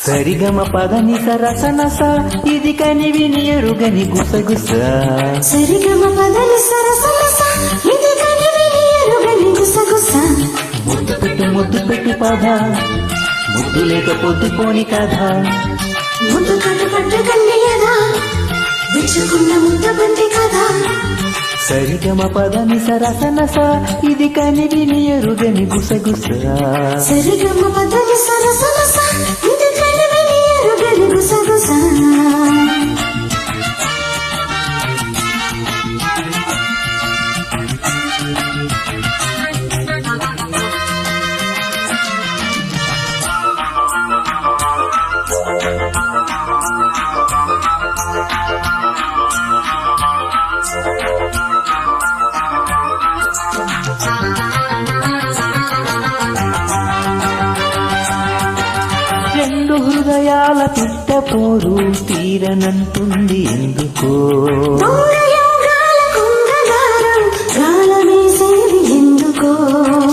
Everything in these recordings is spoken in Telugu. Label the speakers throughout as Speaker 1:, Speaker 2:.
Speaker 1: సరిగమ పదని సరసనస ఇది కనివిని ఎరుగని గుసగుస.
Speaker 2: సరిగమ పదని సరసనస ఇది కనివిని ఎరుగని గుసగుస.
Speaker 1: ముద్దు పెట్టు పద ముద్దు లేక పొద్దుపోని కథ.
Speaker 2: ముద్దు కట్టు పట్టు కన్నయ్యదా విచ్చుకున్న ముద్ద బంతి కథ.
Speaker 1: సరిగమ పదని సరసనస ఇది కనివిని ఎరుగని గుసగుస.
Speaker 2: సరిగమ పదని సరసనస ఇది కనివిని ఎరుగని గుసగుస.
Speaker 1: రెండు హృదయాల పిట్టపోరు తీరనంటుంది ఎందుకో.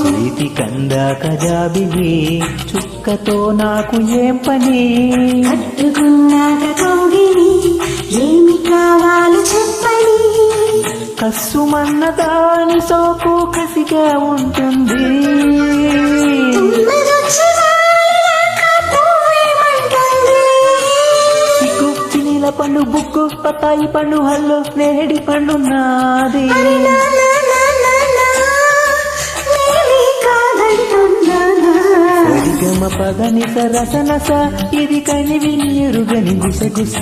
Speaker 1: చేతి కందాక జాబిలి చుక్కతో నాకు ఏం పని.
Speaker 2: కట్టుకున్నాక కౌగిలి ఏమి కావాలో చెప్పని.
Speaker 1: కస్సుమన్న దాని సోకు కసిగా ఉంటుంది. సిగ్గుల పండు బుక్కు పతాయి పండు హల్లు నేడి పండు నాది. సరిగమ పదని సరసనస ఇది కనివిని ఎరుగని గుసగుస.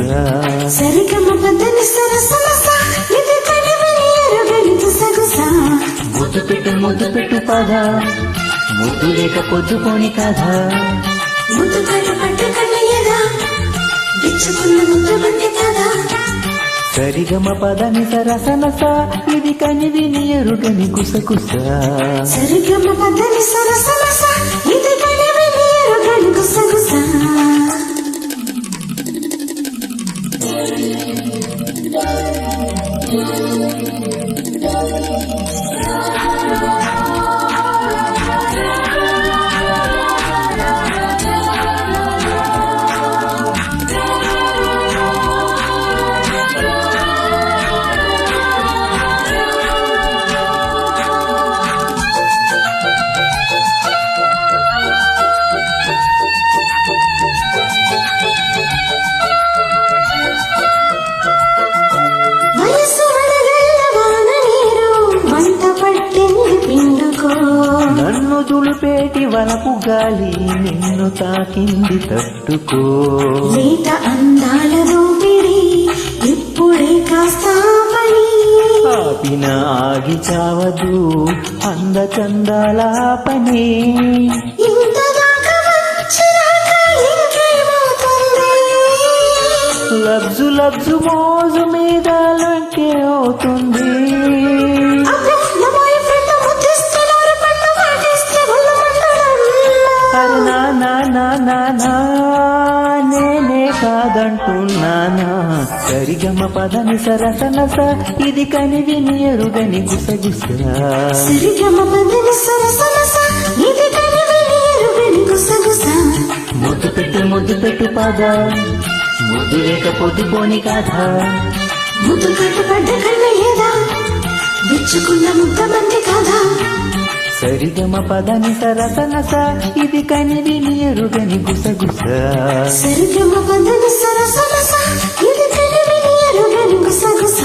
Speaker 2: సరిగమ పదని సరసనస ఇది కనివిని ఎరుగని గుసగుస.
Speaker 1: ముద్దు పెట్టు పద ముద్దు లేక పొద్దుపోని కథ.
Speaker 2: ముద్దు కట్టు పట్టు కన్నయ్యదా విచ్చుకున్న ముద్ద బంతి కథ.
Speaker 1: సరిగమ పదని సరసనస ఇది కనివిని ఎరుగని గుసగుస.
Speaker 2: సరిగమ పదని సరసనస ఇది కనివిని ఎరుగని గుసగుస.
Speaker 1: నన్ను దులిపేటి వలపు గాలి నిన్ను తాకింది తట్టుకో.
Speaker 2: లేత అందాల దోపిడి ఇప్పుడే కాస్త పని.
Speaker 1: ఆపిన ఆగి చావదు అందచందాల పని.
Speaker 2: ఇంతదాకా వచ్చినాక ఇంకేమవుతుంది.
Speaker 1: లబ్జు లబ్జు మోజు మీద లంకే అవుతుంది. నేనే కాదంటున్నానా. సరిగమ పదని సరసనస ఇది కనివిని ఎరుగని గుసగుస.
Speaker 2: సరిగమ పదని సరసనస ఇది కనివిని ఎరుగని గుసగుస.
Speaker 1: ముద్దు పెట్టు పద ముద్దు లేక పొద్దుపోని కథ.
Speaker 2: ముద్దు కట్టు పడ్డ కన్నయ్యదా విచ్చుకున్న ముద్ద బంతి కథ.
Speaker 1: సరిగమ పదని సరసనస ఇది కనివిని ఎరుగని గుసగుస.
Speaker 2: సరిగమ పదని సరసనస ఇది కనివిని ఎరుగని గుసగుస.